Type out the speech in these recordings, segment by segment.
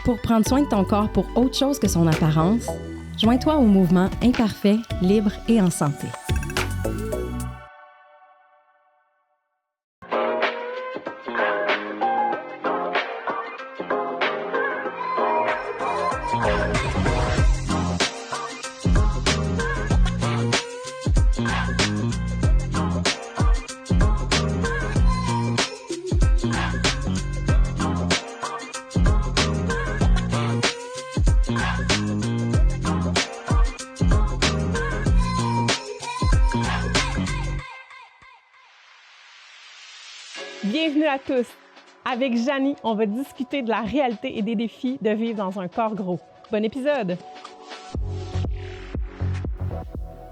Pour prendre soin de ton corps pour autre chose que son apparence, joins-toi au mouvement Imparfait, libre et en santé. Bienvenue à tous! Avec Janie, on va discuter de la réalité et des défis de vivre dans un corps gros. Bon épisode!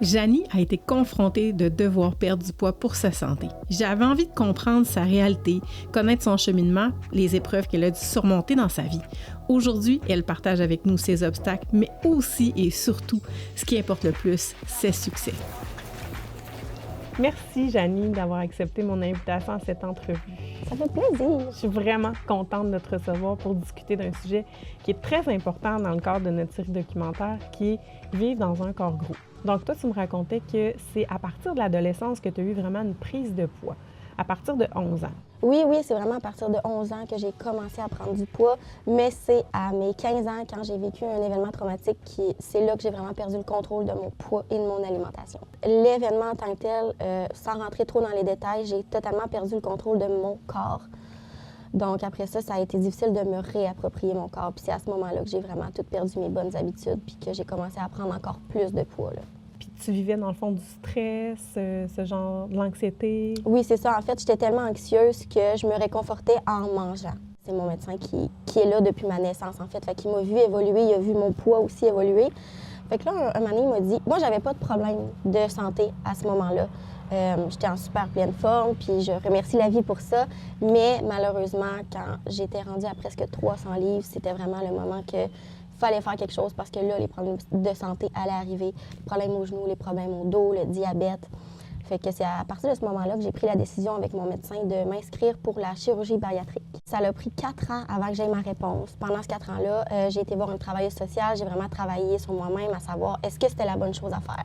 Janie a été confrontée de devoir perdre du poids pour sa santé. J'avais envie de comprendre sa réalité, connaître son cheminement, les épreuves qu'elle a dû surmonter dans sa vie. Aujourd'hui, elle partage avec nous ses obstacles, mais aussi et surtout, ce qui importe le plus, ses succès. Merci, Janie, d'avoir accepté mon invitation à cette entrevue. Ça fait plaisir. Je suis vraiment contente de te recevoir pour discuter d'un sujet qui est très important dans le cadre de notre série documentaire, qui est « Vivre dans un corps gros ». Donc, toi, tu me racontais que c'est à partir de l'adolescence que tu as eu vraiment une prise de poids, à partir de 11 ans. Oui, c'est vraiment à partir de 11 ans que j'ai commencé à prendre du poids, mais c'est à mes 15 ans, quand j'ai vécu un événement traumatique, c'est là que j'ai vraiment perdu le contrôle de mon poids et de mon alimentation. L'événement en tant que tel, sans rentrer trop dans les détails, j'ai totalement perdu le contrôle de mon corps. Donc après ça a été difficile de me réapproprier mon corps. Puis c'est à ce moment-là que j'ai vraiment tout perdu mes bonnes habitudes, puis que j'ai commencé à prendre encore plus de poids, là. Puis tu vivais dans le fond du stress, ce genre de l'anxiété? Oui, c'est ça. En fait, j'étais tellement anxieuse que je me réconfortais en mangeant. C'est mon médecin qui est là depuis ma naissance, en fait. Fait qu'il m'a vu évoluer, il a vu mon poids aussi évoluer. Fait que là, un moment donné, il m'a dit... Moi, j'avais pas de problème de santé à ce moment-là. J'étais en super pleine forme, puis je remercie la vie pour ça. Mais malheureusement, quand j'étais rendue à presque 300 livres, c'était vraiment le moment que... fallait faire quelque chose parce que là, les problèmes de santé allaient arriver. Les problèmes aux genoux, les problèmes au dos, le diabète. Fait que c'est à partir de ce moment-là que j'ai pris la décision avec mon médecin de m'inscrire pour la chirurgie bariatrique. Ça a pris 4 ans avant que j'aie ma réponse. Pendant ces 4 ans-là, j'ai été voir une travailleuse sociale. J'ai vraiment travaillé sur moi-même à savoir est-ce que c'était la bonne chose à faire.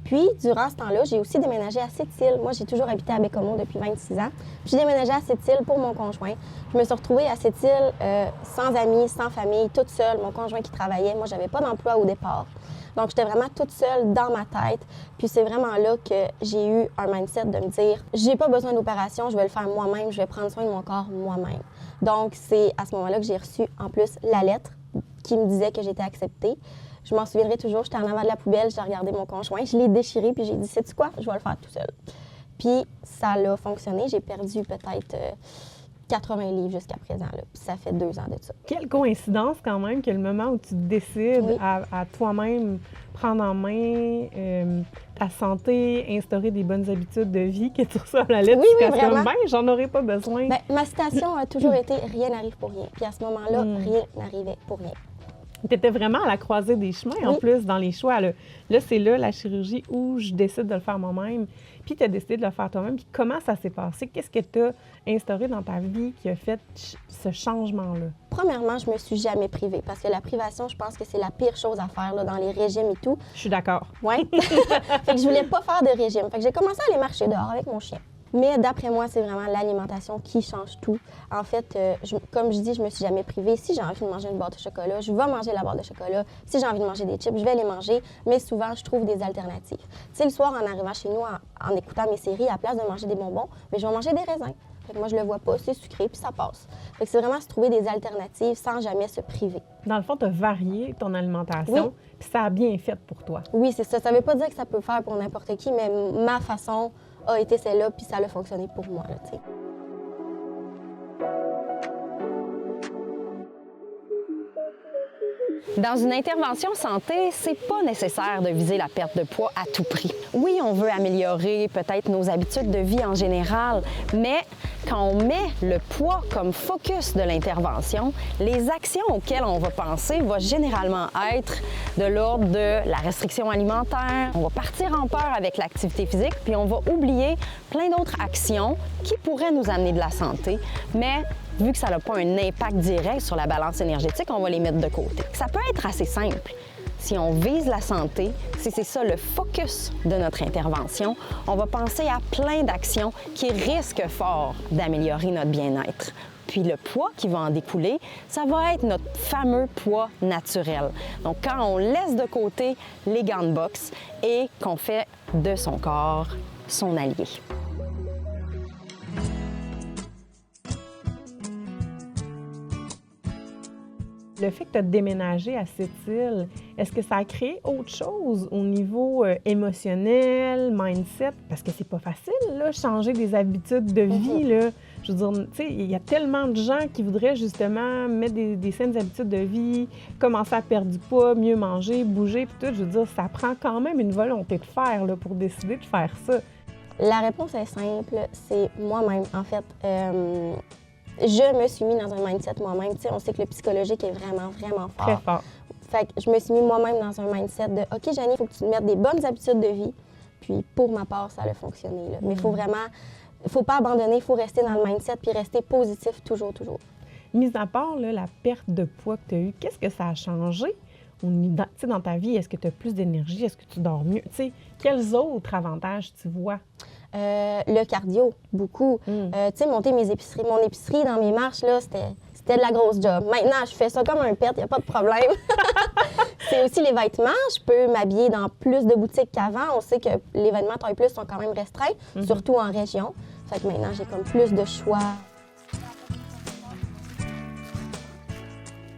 Puis, durant ce temps-là, j'ai aussi déménagé à Sept-Îles. Moi, j'ai toujours habité à Baie-Comeau depuis 26 ans. Puis, j'ai déménagé à Sept-Îles pour mon conjoint. Je me suis retrouvée à Sept-Îles sans amis, sans famille, toute seule. Mon conjoint qui travaillait. Moi, j'avais pas d'emploi au départ. Donc, j'étais vraiment toute seule dans ma tête. Puis, c'est vraiment là que j'ai eu un mindset de me dire j'ai pas besoin d'opération, je vais le faire moi-même, je vais prendre soin de mon corps moi-même. Donc, c'est à ce moment-là que j'ai reçu, en plus, la lettre qui me disait que j'étais acceptée. Je m'en souviendrai toujours, j'étais en avant de la poubelle, j'ai regardé mon conjoint, je l'ai déchiré, puis j'ai dit, sais-tu quoi, je vais le faire tout seul. Puis ça a fonctionné, j'ai perdu peut-être 80 livres jusqu'à présent, là. Puis ça fait 2 ans de ça. Quelle coïncidence quand même que le moment où tu décides oui. à toi-même prendre en main ta santé, instaurer des bonnes habitudes de vie, que tu reçois la lettre, oui, tu vraiment. comme, ben, j'en aurais pas besoin. Bien, ma citation a toujours été « rien n'arrive pour rien ». Puis à ce moment-là, rien n'arrivait pour rien. Tu étais vraiment à la croisée des chemins, en plus, dans les choix. Là, c'est là, la chirurgie, où je décide de le faire moi-même. Puis tu as décidé de le faire toi-même. Puis comment ça s'est passé? Qu'est-ce que tu as instauré dans ta vie qui a fait ce changement-là? Premièrement, je me suis jamais privée. Parce que la privation, je pense que c'est la pire chose à faire là, dans les régimes et tout. Je suis d'accord. Oui. Fait que je voulais pas faire de régime. Fait que j'ai commencé à aller marcher dehors avec mon chien. Mais d'après moi, c'est vraiment l'alimentation qui change tout. En fait, comme je dis, je me suis jamais privée. Si j'ai envie de manger une boîte de chocolat, je vais manger la boîte de chocolat. Si j'ai envie de manger des chips, je vais les manger. Mais souvent, je trouve des alternatives. Tu sais, le soir, en arrivant chez nous, en écoutant mes séries, à la place de manger des bonbons, mais je vais manger des raisins. Fait que moi, je le vois pas, c'est sucré, puis ça passe. Fait que c'est vraiment se trouver des alternatives sans jamais se priver. Dans le fond, tu as varié ton alimentation, puis ça a bien fait pour toi. Oui, c'est ça. Ça veut pas dire que ça peut faire pour n'importe qui, mais ma façon a été celle-là, puis ça a fonctionné pour moi, là, tu sais. Dans une intervention santé, c'est pas nécessaire de viser la perte de poids à tout prix. Oui, on veut améliorer peut-être nos habitudes de vie en général, mais quand on met le poids comme focus de l'intervention, les actions auxquelles on va penser vont généralement être de l'ordre de la restriction alimentaire. On va partir en peur avec l'activité physique, puis on va oublier plein d'autres actions qui pourraient nous amener de la santé, mais vu que ça n'a pas un impact direct sur la balance énergétique, on va les mettre de côté. Ça peut être assez simple. Si on vise la santé, si c'est ça le focus de notre intervention, on va penser à plein d'actions qui risquent fort d'améliorer notre bien-être. Puis le poids qui va en découler, ça va être notre fameux poids naturel. Donc quand on laisse de côté les gants de boxe et qu'on fait de son corps son allié. Le fait que tu as déménagé à Sept-Îles, est-ce que ça a créé autre chose au niveau émotionnel, mindset? Parce que c'est pas facile, là, changer des habitudes de vie, là. Je veux dire, tu sais, il y a tellement de gens qui voudraient justement mettre des saines habitudes de vie, commencer à perdre du poids, mieux manger, bouger, puis tout. Je veux dire, ça prend quand même une volonté de faire, là, pour décider de faire ça. La réponse est simple, c'est moi-même, en fait. Je me suis mis dans un mindset moi-même. Tu sais, on sait que le psychologique est vraiment, vraiment fort. Très fort. Fait que je me suis mis moi-même dans un mindset de « OK, Janie, il faut que tu te mettes des bonnes habitudes de vie. » Puis pour ma part, ça a fonctionné. Là. Mais il faut vraiment... Il faut pas abandonner, il faut rester dans le mindset puis rester positif toujours, toujours. Mis à part là, la perte de poids que tu as eue, qu'est-ce que ça a changé dans ta vie? Est-ce que tu as plus d'énergie? Est-ce que tu dors mieux? Tu sais, quels autres avantages tu vois? Le cardio, beaucoup. Tu sais, monter mon épicerie dans mes marches, là, c'était de la grosse job. Maintenant, je fais ça comme un pet, il n'y a pas de problème. C'est aussi les vêtements. Je peux m'habiller dans plus de boutiques qu'avant. On sait que les vêtements taille plus sont quand même restreints, surtout en région. Fait que maintenant, j'ai comme plus de choix.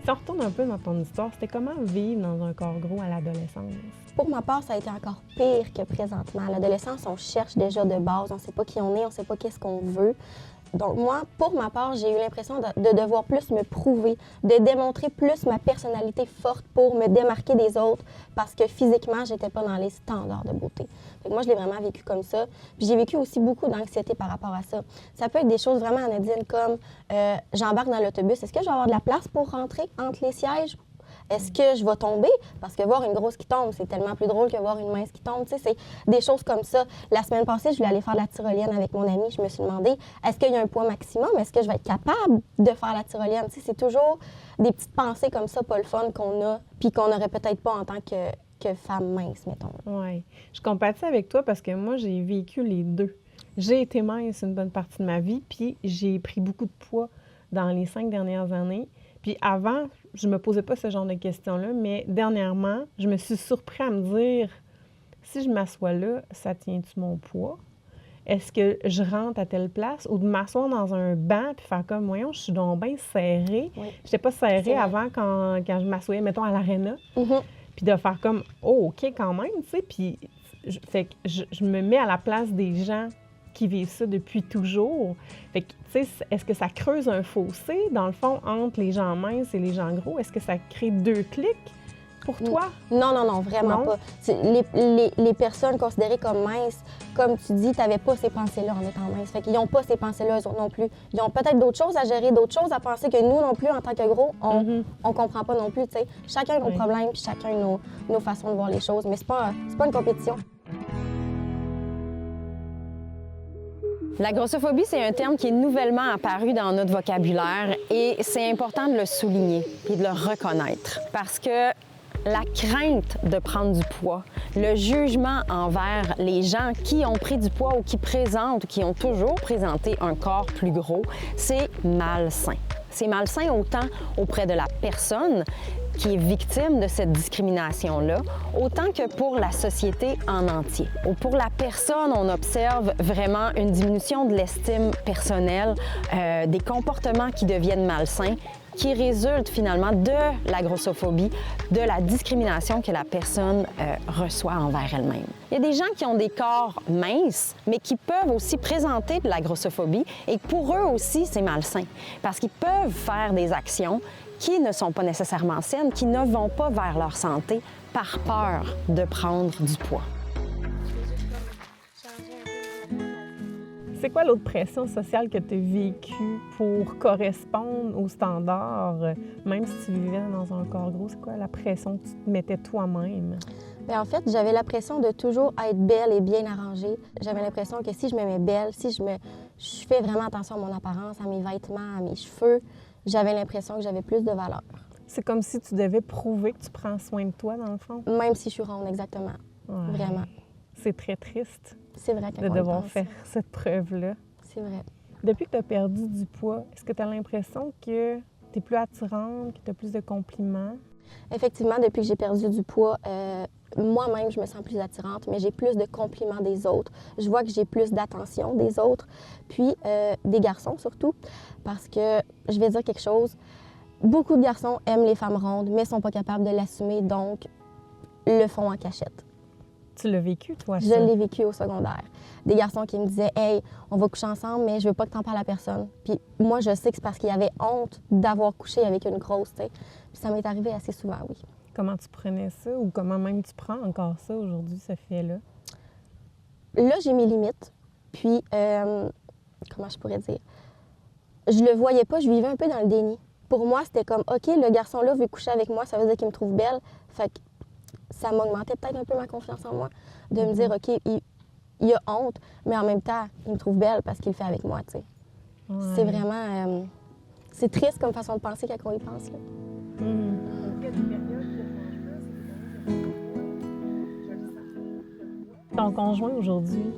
Si on retourne un peu dans ton histoire, c'était comment vivre dans un corps gros à l'adolescence? Pour ma part, ça a été encore pire que présentement. À l'adolescence, on cherche déjà de base. On ne sait pas qui on est, on ne sait pas qu'est-ce qu'on veut. Donc moi, pour ma part, j'ai eu l'impression de devoir plus me prouver, de démontrer plus ma personnalité forte pour me démarquer des autres parce que physiquement, j'étais pas dans les standards de beauté. Fait que moi, je l'ai vraiment vécu comme ça. Puis j'ai vécu aussi beaucoup d'anxiété par rapport à ça. Ça peut être des choses vraiment anodines comme j'embarque dans l'autobus, est-ce que je vais avoir de la place pour rentrer entre les sièges? Est-ce que je vais tomber? Parce que voir une grosse qui tombe, c'est tellement plus drôle que voir une mince qui tombe. Tu sais, c'est des choses comme ça. La semaine passée, je voulais aller faire de la tyrolienne avec mon ami. Je me suis demandé, est-ce qu'il y a un poids maximum? Est-ce que je vais être capable de faire la tyrolienne? Tu sais, c'est toujours des petites pensées comme ça, pas le fun qu'on a, puis qu'on n'aurait peut-être pas en tant que femme mince, mettons. Oui. Je compatis avec toi parce que moi, j'ai vécu les deux. J'ai été mince une bonne partie de ma vie, puis j'ai pris beaucoup de poids dans les 5 dernières années. Puis avant, je me posais pas ce genre de questions-là, mais dernièrement, je me suis surpris à me dire, si je m'assois là, ça tient-tu mon poids? Est-ce que je rentre à telle place? Ou de m'asseoir dans un banc puis faire comme, voyons, je suis donc bien serrée. Oui. Je n'étais pas serrée avant quand je m'assoyais, mettons, à l'aréna. Puis de faire comme, oh, OK, quand même, tu sais. Puis je me mets à la place des gens qui vivent ça depuis toujours. Fait que, tu sais, est-ce que ça creuse un fossé, dans le fond, entre les gens minces et les gens gros? Est-ce que ça crée 2 clics pour toi? Non, vraiment pas. Les personnes considérées comme minces, comme tu dis, tu n'avais pas ces pensées-là en étant mince. Fait qu'ils n'ont pas ces pensées-là, eux autres non plus. Ils ont peut-être d'autres choses à gérer, d'autres choses à penser que nous non plus, en tant que gros, on comprend pas non plus, tu sais. Chacun a nos problèmes, puis chacun a nos façons de voir les choses, mais c'est pas une compétition. La grossophobie, c'est un terme qui est nouvellement apparu dans notre vocabulaire et c'est important de le souligner et de le reconnaître parce que la crainte de prendre du poids, le jugement envers les gens qui ont pris du poids ou qui présentent ou qui ont toujours présenté un corps plus gros, c'est malsain. C'est malsain autant auprès de la personne qui est victime de cette discrimination-là, autant que pour la société en entier. Ou pour la personne, on observe vraiment une diminution de l'estime personnelle, des comportements qui deviennent malsains, qui résultent finalement de la grossophobie, de la discrimination que la personne reçoit envers elle-même. Il y a des gens qui ont des corps minces, mais qui peuvent aussi présenter de la grossophobie et pour eux aussi, c'est malsain parce qu'ils peuvent faire des actions qui ne sont pas nécessairement saines, qui ne vont pas vers leur santé par peur de prendre du poids. C'est quoi l'autre pression sociale que tu as vécue pour correspondre aux standards, même si tu vivais dans un corps gros? C'est quoi la pression que tu te mettais toi-même? Bien, en fait, j'avais l'impression de toujours être belle et bien arrangée. J'avais l'impression que si je me mets belle, si je fais vraiment attention à mon apparence, à mes vêtements, à mes cheveux, j'avais l'impression que j'avais plus de valeur. C'est comme si tu devais prouver que tu prends soin de toi, dans le fond? Même si je suis ronde, exactement. Ouais. Vraiment. C'est très triste C'est vrai de devoir faire cette preuve-là. C'est vrai. Depuis que tu as perdu du poids, est-ce que tu as l'impression que tu es plus attirante, que tu as plus de compliments? Effectivement, depuis que j'ai perdu du poids, moi-même, je me sens plus attirante, mais j'ai plus de compliments des autres. Je vois que j'ai plus d'attention des autres, puis des garçons surtout, parce que, je vais dire quelque chose, beaucoup de garçons aiment les femmes rondes, mais ne sont pas capables de l'assumer, donc le font en cachette. Tu l'as vécu, toi, Je ça? l'ai vécu au secondaire. Des garçons qui me disaient « Hey, on va coucher ensemble, mais je veux pas que t'en parles à personne. » Puis moi, je sais que c'est parce qu'ils avaient honte d'avoir couché avec une grosse, tu sais. Puis ça m'est arrivé assez souvent, oui. Comment tu prenais ça ou comment même tu prends encore ça aujourd'hui, ce fait-là? Là, j'ai mes limites. Puis, comment je pourrais dire? Je le voyais pas, je vivais un peu dans le déni. Pour moi, c'était comme « OK, le garçon-là veut coucher avec moi, ça veut dire qu'il me trouve belle. » Fait que ça m'augmentait peut-être un peu ma confiance en moi, de me dire « OK, il a honte, mais en même temps, il me trouve belle parce qu'il le fait avec moi, tu sais. Ouais. C'est vraiment... c'est triste comme façon de penser quand on y pense, là. Ton conjoint aujourd'hui?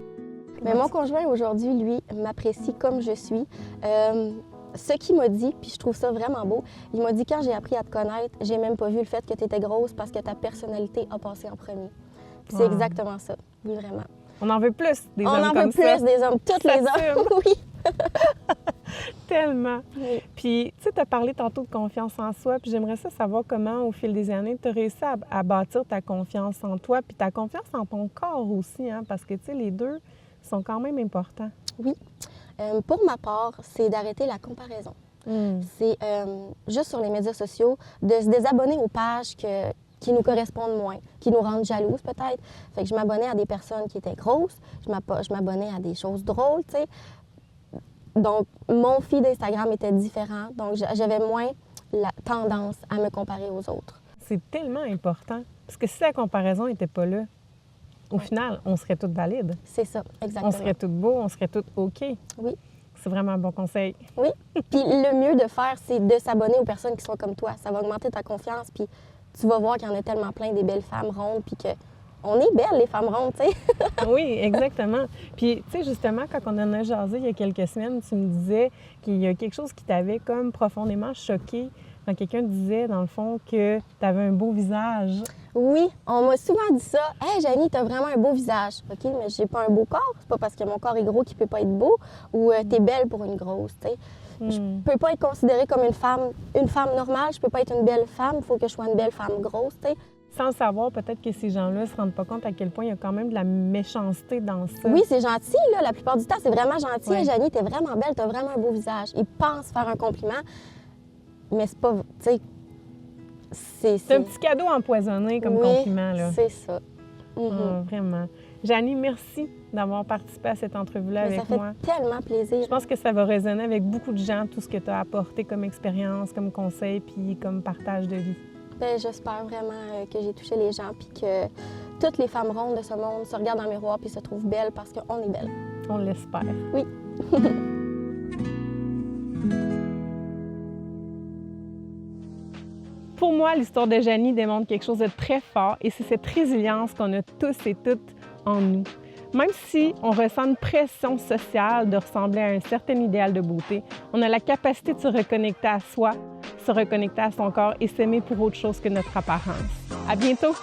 Mais mon conjoint aujourd'hui, lui, m'apprécie comme je suis. Ce qu'il m'a dit, puis je trouve ça vraiment beau, il m'a dit quand j'ai appris à te connaître, j'ai même pas vu le fait que tu étais grosse parce que ta personnalité a passé en premier. Puis c'est exactement ça, oui, vraiment. On en veut plus des On hommes en comme veut ça. plus des hommes, tous les hommes, oui. Tellement. Oui. Puis, tu sais, tu as parlé tantôt de confiance en soi, puis j'aimerais ça savoir comment, au fil des années, tu as réussi à bâtir ta confiance en toi, puis ta confiance en ton corps aussi, hein, parce que, tu sais, les deux sont quand même importants. Oui. Pour ma part, c'est d'arrêter la comparaison. C'est juste sur les médias sociaux, de se désabonner aux pages qui nous correspondent moins, qui nous rendent jalouses peut-être. Fait que je m'abonnais à des personnes qui étaient grosses, je m'abonnais à des choses drôles, tu sais. Donc, mon feed d'Instagram était différent, donc j'avais moins la tendance à me comparer aux autres. C'est tellement important, parce que si la comparaison n'était pas là, au final, on serait toutes valides. C'est ça, exactement. On serait toutes beaux, on serait toutes OK. Oui. C'est vraiment un bon conseil. Oui. Puis le mieux de faire, c'est de s'abonner aux personnes qui sont comme toi. Ça va augmenter ta confiance, puis tu vas voir qu'il y en a tellement plein des belles femmes rondes, puis que on est belles, les femmes rondes, tu sais. Oui, exactement. Puis, tu sais, justement, quand on en a jasé il y a quelques semaines, tu me disais qu'il y a quelque chose qui t'avait comme profondément choqué quand quelqu'un disait, dans le fond, que tu avais un beau visage. Oui, on m'a souvent dit ça. « Hey, Janie, t'as vraiment un beau visage. » OK, mais j'ai pas un beau corps. C'est pas parce que mon corps est gros qu'il peut pas être beau ou t'es belle pour une grosse, tu sais. Je peux pas être considérée comme une femme normale. Je peux pas être une belle femme. Il faut que je sois une belle femme grosse, tu sais. Sans le savoir, peut-être que ces gens-là ne se rendent pas compte à quel point il y a quand même de la méchanceté dans ça. Oui, c'est gentil, là. La plupart du temps, c'est vraiment gentil. Ouais. Hey, Janie, t'es vraiment belle, t'as vraiment un beau visage. Ils pensent faire un compliment, mais c'est pas... Tu sais, c'est un petit cadeau empoisonné comme compliment, là. C'est ça. Vraiment. Janie, merci d'avoir participé à cette entrevue-là avec moi. Ça fait tellement plaisir. Je pense que ça va résonner avec beaucoup de gens, tout ce que tu as apporté comme expérience, comme conseil, puis comme partage de vie. Bien, j'espère vraiment que j'ai touché les gens, puis que toutes les femmes rondes de ce monde se regardent dans le miroir puis se trouvent belles parce qu'on est belles. On l'espère. Oui. Pour moi, l'histoire de Janie démontre quelque chose de très fort et c'est cette résilience qu'on a tous et toutes en nous. Même si on ressent une pression sociale de ressembler à un certain idéal de beauté, on a la capacité de se reconnecter à soi, se reconnecter à son corps et s'aimer pour autre chose que notre apparence. À bientôt!